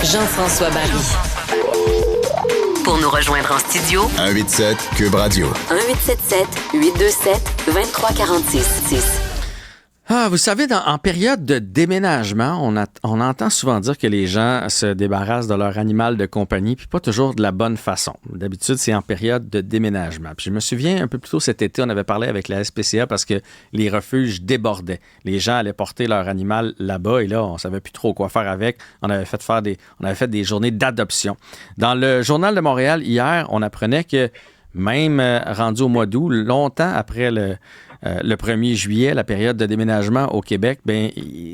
Jean-François Barry. Pour nous rejoindre en studio, 187 Cube Radio. 1877-827-2346. Ah, vous savez, en période de déménagement, on entend souvent dire que les gens se débarrassent de leur animal de compagnie, puis pas toujours de la bonne façon. D'habitude, c'est en période de déménagement. Puis je me souviens, un peu plus tôt cet été, on avait parlé avec la SPCA parce que les refuges débordaient. Les gens allaient porter leur animal là-bas et là, on savait plus trop quoi faire avec. On avait fait des journées d'adoption. Dans le Journal de Montréal, hier, on apprenait que même rendu au mois d'août, longtemps après le 1er juillet, la période de déménagement au Québec, bien,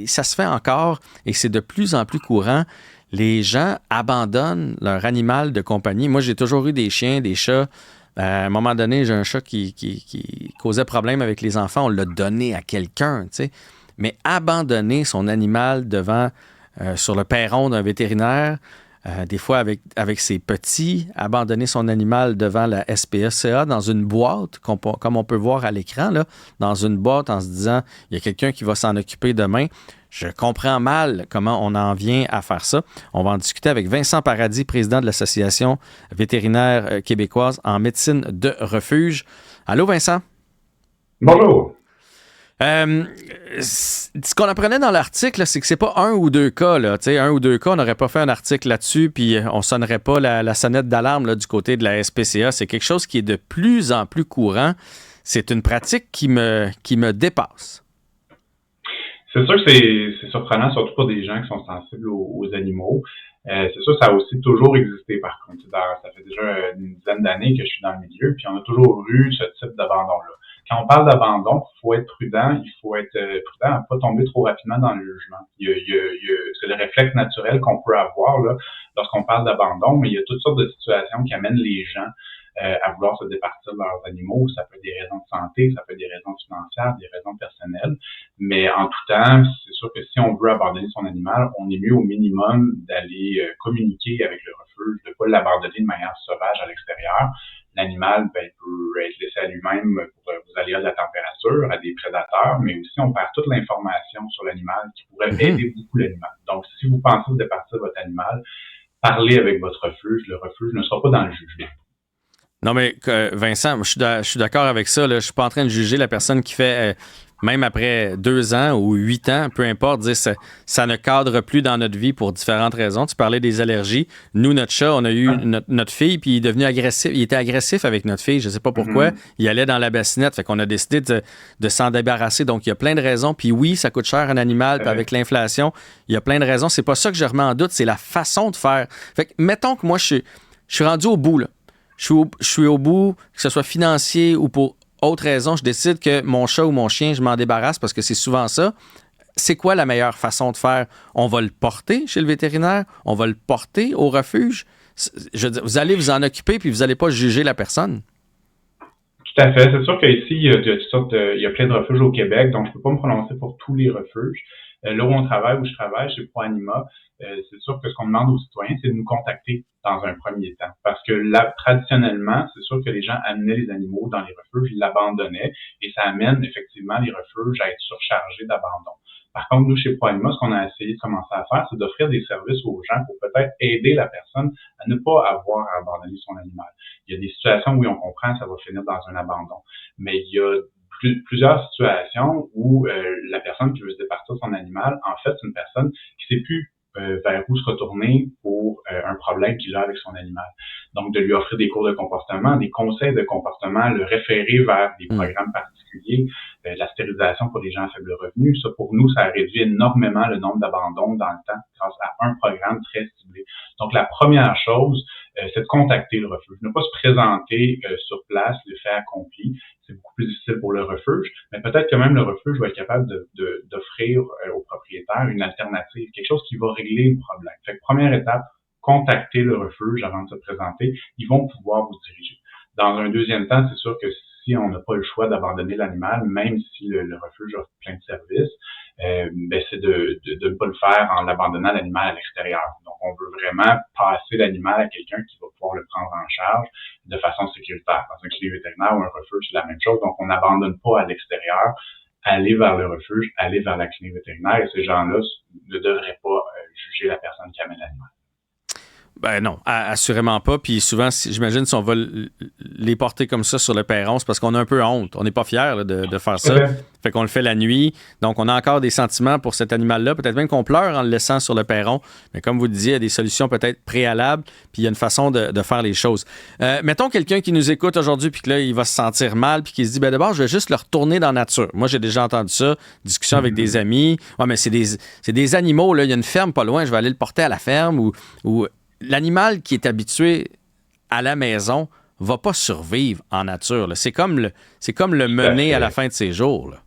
ça se fait encore et c'est de plus en plus courant. Les gens abandonnent leur animal de compagnie. Moi, j'ai toujours eu des chiens, des chats. À un moment donné, j'ai un chat qui causait problème avec les enfants. On l'a donné à quelqu'un, tu sais. Mais abandonner son animal sur le perron d'un vétérinaire, des fois avec ses petits, abandonner son animal devant la SPCA dans une boîte, comme on peut voir à l'écran, là, dans une boîte en se disant « il y a quelqu'un qui va s'en occuper demain ». Je comprends mal comment on en vient à faire ça. On va en discuter avec Vincent Paradis, président de l'Association vétérinaire québécoise en médecine de refuge. Allô, Vincent? Bonjour. Ce qu'on apprenait dans l'article, là, c'est que c'est pas un ou deux cas. Là. Un ou deux cas, on n'aurait pas fait un article là-dessus, puis on sonnerait pas la sonnette d'alarme là, du côté de la SPCA. C'est quelque chose qui est de plus en plus courant. C'est une pratique qui me dépasse. C'est sûr que c'est surprenant, surtout pour des gens qui sont sensibles aux animaux. C'est sûr que ça a aussi toujours existé, par contre. Ça fait déjà une dizaine d'années que je suis dans le milieu, puis on a toujours eu ce type d'abandon-là. Quand on parle d'abandon, il faut être prudent à ne pas tomber trop rapidement dans le jugement. C'est le réflexe naturel qu'on peut avoir là lorsqu'on parle d'abandon, mais il y a toutes sortes de situations qui amènent les gens à vouloir se départir de leurs animaux. Ça peut être des raisons de santé, ça peut être des raisons financières, des raisons personnelles. Mais en tout temps, c'est sûr que si on veut abandonner son animal, on est mieux au minimum d'aller communiquer avec le refuge, de ne pas l'abandonner de manière sauvage à l'extérieur. L'animal peut être laissé à lui-même pour vous aléas de la température, à des prédateurs, mais aussi on perd toute l'information sur l'animal qui pourrait aider beaucoup l'animal. Donc, si vous pensez vous départir de votre animal, parlez avec votre refuge. Le refuge ne sera pas dans le jugement. Non, mais Vincent, je suis d'accord avec ça. Là. Je suis pas en train de juger la personne qui fait, même après 2 ans ou 8 ans, peu importe, dire ça ne cadre plus dans notre vie pour différentes raisons. Tu parlais des allergies. Nous, notre chat, on a eu notre fille, puis il est devenu agressif. Il était agressif avec notre fille, je sais pas pourquoi. Il allait dans la bassinette, fait qu'on a décidé de s'en débarrasser. Donc, il y a plein de raisons. Puis oui, ça coûte cher un animal, puis avec l'inflation, il y a plein de raisons. C'est pas ça que je remets en doute, c'est la façon de faire. Fait que, mettons que moi, je suis rendu au bout, là. Je suis au bout, que ce soit financier ou pour autre raison, je décide que mon chat ou mon chien, je m'en débarrasse parce que c'est souvent ça. C'est quoi la meilleure façon de faire? On va le porter chez le vétérinaire? On va le porter au refuge? Je veux dire, vous allez vous en occuper puis vous n'allez pas juger la personne. Tout à fait. C'est sûr qu'ici, il y a plein de refuges au Québec, donc je ne peux pas me prononcer pour tous les refuges. Là où je travaille, chez ProAnima, c'est sûr que ce qu'on demande aux citoyens, c'est de nous contacter dans un premier temps. Parce que là, traditionnellement, c'est sûr que les gens amenaient les animaux dans les refuges, ils l'abandonnaient, et ça amène effectivement les refuges à être surchargés d'abandon. Par contre, nous, chez ProAnima, ce qu'on a essayé de commencer à faire, c'est d'offrir des services aux gens pour peut-être aider la personne à ne pas avoir à abandonner son animal. Il y a des situations où on comprend que ça va finir dans un abandon. Mais il y a plusieurs situations où la personne qui veut se départir de son animal, en fait, c'est une personne qui ne sait plus vers où se retourner pour un problème qu'il a avec son animal. Donc, de lui offrir des cours de comportement, des conseils de comportement, le référer vers des programmes particuliers, la stérilisation pour les gens à faible revenu. Ça, pour nous, ça a réduit énormément le nombre d'abandons dans le temps grâce à un programme très ciblé. Donc, la première chose, c'est de contacter le refuge. Ne pas se présenter sur place, le fait accompli. C'est beaucoup plus difficile pour le refuge, mais peut-être que même le refuge va être capable d'offrir au propriétaire une alternative, quelque chose qui va régler le problème. Fait que première étape, contacter le refuge avant de se présenter. Ils vont pouvoir vous diriger. Dans un deuxième temps, c'est sûr que si on n'a pas le choix d'abandonner l'animal, même si le refuge offre plein de services, c'est de ne pas le faire en abandonnant l'animal à l'extérieur. Donc, on veut vraiment passer l'animal à quelqu'un qui va pouvoir le prendre en charge de façon sécuritaire. Dans un clinique vétérinaire ou un refuge, c'est la même chose. Donc, on n'abandonne pas à l'extérieur. Aller vers le refuge, aller vers la clinique vétérinaire. Et ces gens-là ne devraient pas juger la personne qui amène l'animal. Ben non, assurément pas. Puis souvent, j'imagine, si on va les porter comme ça sur le perron, c'est parce qu'on a un peu honte. On n'est pas fiers là, de faire ça. Fait qu'on le fait la nuit. Donc, on a encore des sentiments pour cet animal-là. Peut-être même qu'on pleure en le laissant sur le perron. Mais comme vous disiez, il y a des solutions peut-être préalables. Puis il y a une façon de faire les choses. Mettons quelqu'un qui nous écoute aujourd'hui puis que là, il va se sentir mal puis qui se dit, ben d'abord, je vais juste le retourner dans la nature. Moi, j'ai déjà entendu ça. Discussion avec des amis. Ouais, mais c'est des animaux. Là. Il y a une ferme pas loin. Je vais aller le porter à la ferme ou l'animal qui est habitué à la maison va pas survivre en nature. Là. C'est comme le mener à la fin de ses jours. Là.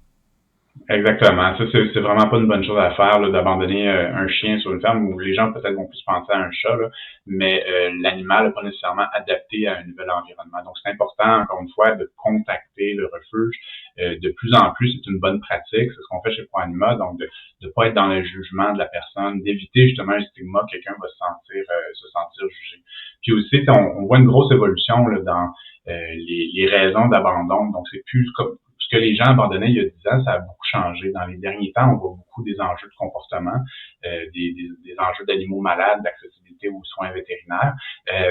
Exactement. Ça, c'est vraiment pas une bonne chose à faire, là, d'abandonner un chien sur une ferme où les gens peut-être vont plus penser à un chat, là, mais l'animal n'est pas nécessairement adapté à un nouvel environnement. Donc, c'est important, encore une fois, de contacter le refuge. De plus en plus, c'est une bonne pratique. C'est ce qu'on fait chez ProAnima, donc de pas être dans le jugement de la personne, d'éviter justement un stigma, quelqu'un va se sentir jugé. Puis aussi, on voit une grosse évolution là, dans les raisons d'abandon. Donc, c'est plus comme ce que les gens abandonnaient il y a 10 ans, ça a beaucoup changé. Dans les derniers temps, on voit beaucoup des enjeux de comportement, des enjeux d'animaux malades, d'accessibilité aux soins vétérinaires.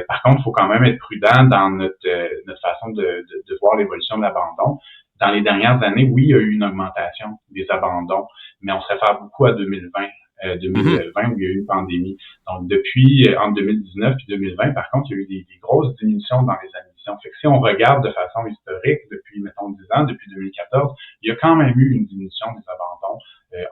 Par contre, il faut quand même être prudent dans notre façon de voir l'évolution de l'abandon. Dans les dernières années, oui, il y a eu une augmentation des abandons, mais on se réfère beaucoup à 2020. 2020 où il y a eu une pandémie. Donc, depuis entre 2019 et 2020, par contre, il y a eu des grosses diminutions dans les admissions. Fait que si on regarde de façon historique, depuis, mettons, 10 ans, depuis 2014, il y a quand même eu une diminution des abandons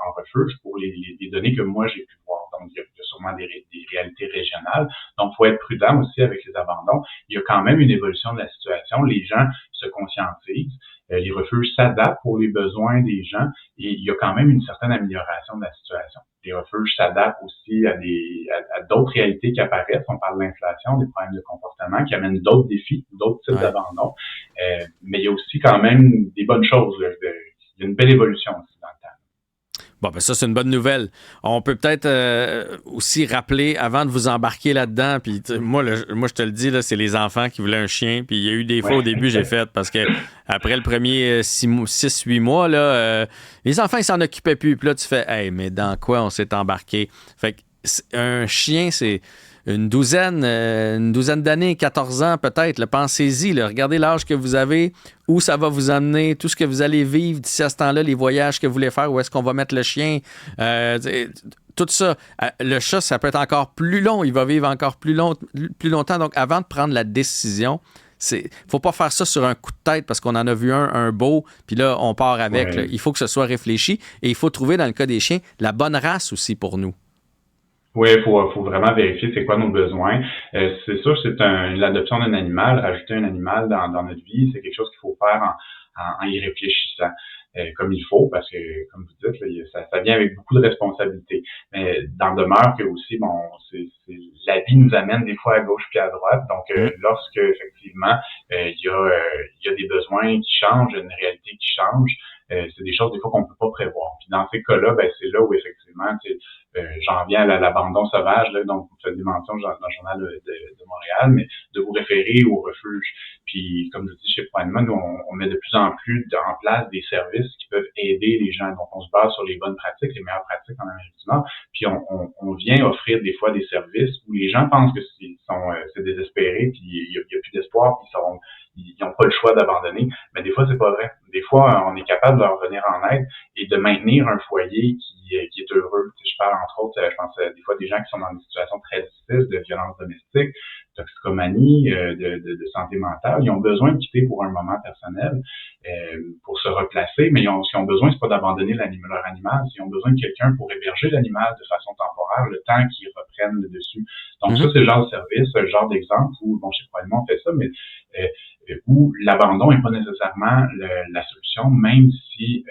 en refuge pour les données que moi, j'ai pu voir. Donc, il y a sûrement des réalités régionales. Donc, il faut être prudent aussi avec les abandons. Il y a quand même une évolution de la situation. Les gens se conscientisent. Les refuges s'adaptent pour les besoins des gens et il y a quand même une certaine amélioration de la situation. Les refuges s'adaptent aussi à d'autres réalités qui apparaissent. On parle de l'inflation, des problèmes de comportement qui amènent d'autres défis, d'autres types d'abandon. Mais il y a aussi quand même des bonnes choses. Il y a une belle évolution aussi dans le temps. Bon, ben ça, c'est une bonne nouvelle. On peut peut-être aussi rappeler, avant de vous embarquer là-dedans, puis moi, je te le dis, là, c'est les enfants qui voulaient un chien, puis il y a eu des fois, au début, j'ai fait, parce que après le premier 6-8 mois, là, les enfants, ils s'en occupaient plus. Puis là, tu fais, hey, mais dans quoi on s'est embarqué? Fait qu'un chien, c'est une douzaine d'années, 14 ans peut-être. Là, pensez-y, là, regardez l'âge que vous avez, où ça va vous amener, tout ce que vous allez vivre d'ici à ce temps-là, les voyages que vous voulez faire, où est-ce qu'on va mettre le chien, tout ça. Le chat, ça peut être encore plus long, il va vivre encore plus longtemps. Donc, avant de prendre la décision, faut pas faire ça sur un coup de tête parce qu'on en a vu un beau, puis là, on part avec. Là. Il faut que ce soit réfléchi et il faut trouver, dans le cas des chiens, la bonne race aussi pour nous. Oui, faut vraiment vérifier c'est quoi nos besoins. C'est sûr, l'adoption d'un animal, rajouter un animal dans notre vie, c'est quelque chose qu'il faut faire en y réfléchissant comme il faut, parce que, comme vous dites, là, ça vient avec beaucoup de responsabilités. Mais dans le demeure que aussi, bon, la vie nous amène des fois à gauche puis à droite. Donc, lorsque effectivement il y a des besoins qui changent, une réalité qui change, c'est des choses des fois qu'on peut pas prévoir. Puis dans ces cas-là, ben c'est là où effectivement, j'en viens à l'abandon sauvage, là, donc vous faites des mentions dans le journal de Montréal, mais de vous référer au refuge. Puis comme je dis chez ProAnima, nous on met de plus en plus en place des services qui peuvent aider les gens. Donc on se base sur les bonnes pratiques, les meilleures pratiques en Amérique du Nord. Puis on vient offrir des fois des services où les gens pensent que c'est désespéré, puis il y a plus d'espoir, puis ils n'ont pas le choix d'abandonner, mais des fois, c'est pas vrai. Des fois, on est capable de leur venir en aide et de maintenir un foyer qui est heureux. Tu sais, je parle, entre autres, je pense des fois des gens qui sont dans des situations très difficiles de violence domestique, toxicomanie, de santé mentale. Ils ont besoin de quitter pour un moment personnel, pour se replacer, mais ce qu'ils ont besoin, c'est pas d'abandonner leur animal. Ils ont besoin de quelqu'un pour héberger l'animal de façon temporaire, le temps qu'ils reprennent le dessus. Donc ça, c'est le genre de service, le genre d'exemple où, bon, chez ProAnima, on fait ça, mais où l'abandon n'est pas nécessairement la solution, même si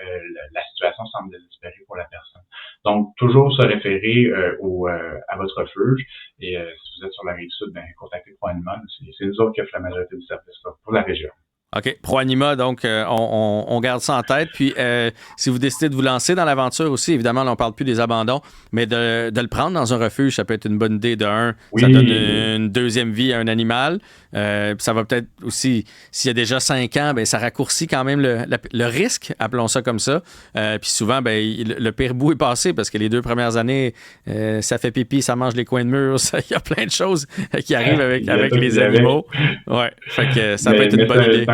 la situation semble désespérée pour la personne. Donc, toujours se référer à votre refuge. Et si vous êtes sur la Rive-Sud, contactez ProAnima. C'est nous autres qui offrent la majorité du service pour la région. OK. Pro-Anima, donc on garde ça en tête. Puis si vous décidez de vous lancer dans l'aventure aussi, évidemment, là, on ne parle plus des abandons, mais de le prendre dans un refuge, ça peut être une bonne idée. Ça donne une deuxième vie à un animal. Ça va peut-être aussi, s'il y a déjà 5 ans, ben, ça raccourcit quand même le risque, appelons ça comme ça. Puis souvent, ben, le pire bout est passé parce que les 2 premières années, ça fait pipi, ça mange les coins de mur, il y a plein de choses qui arrivent avec les animaux. Ouais, fait que ça peut être une bonne idée.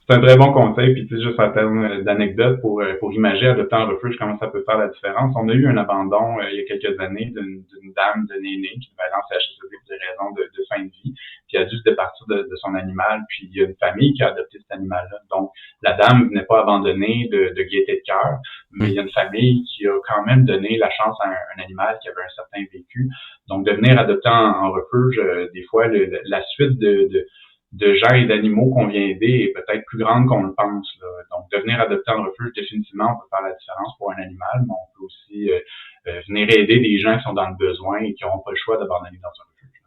C'est un très bon conseil, puis tu sais, juste en termes d'anecdote pour imager adopter un refuge, comment ça peut faire la différence. On a eu un abandon il y a quelques années d'une dame de Néné qui devait aller en CHSLD pour des raisons de fin de vie, puis a dû se départir de son animal, puis il y a une famille qui a adopté cet animal-là. Donc, la dame n'est pas abandonnée de gaieté de cœur, mais il y a une famille qui a quand même donné la chance à un animal qui avait un certain vécu. Donc, de venir adopter en refuge, des fois, la suite de gens et d'animaux qu'on vient aider est peut-être plus grande qu'on le pense. Là. Donc, de venir adopter en refuge, définitivement, on peut faire la différence pour un animal, mais on peut aussi venir aider des gens qui sont dans le besoin et qui n'auront pas le choix d'abandonner dans un refuge.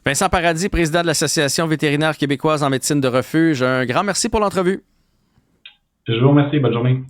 Vincent Paradis, président de l'Association vétérinaire québécoise en médecine de refuge, un grand merci pour l'entrevue. Je vous remercie. Bonne journée.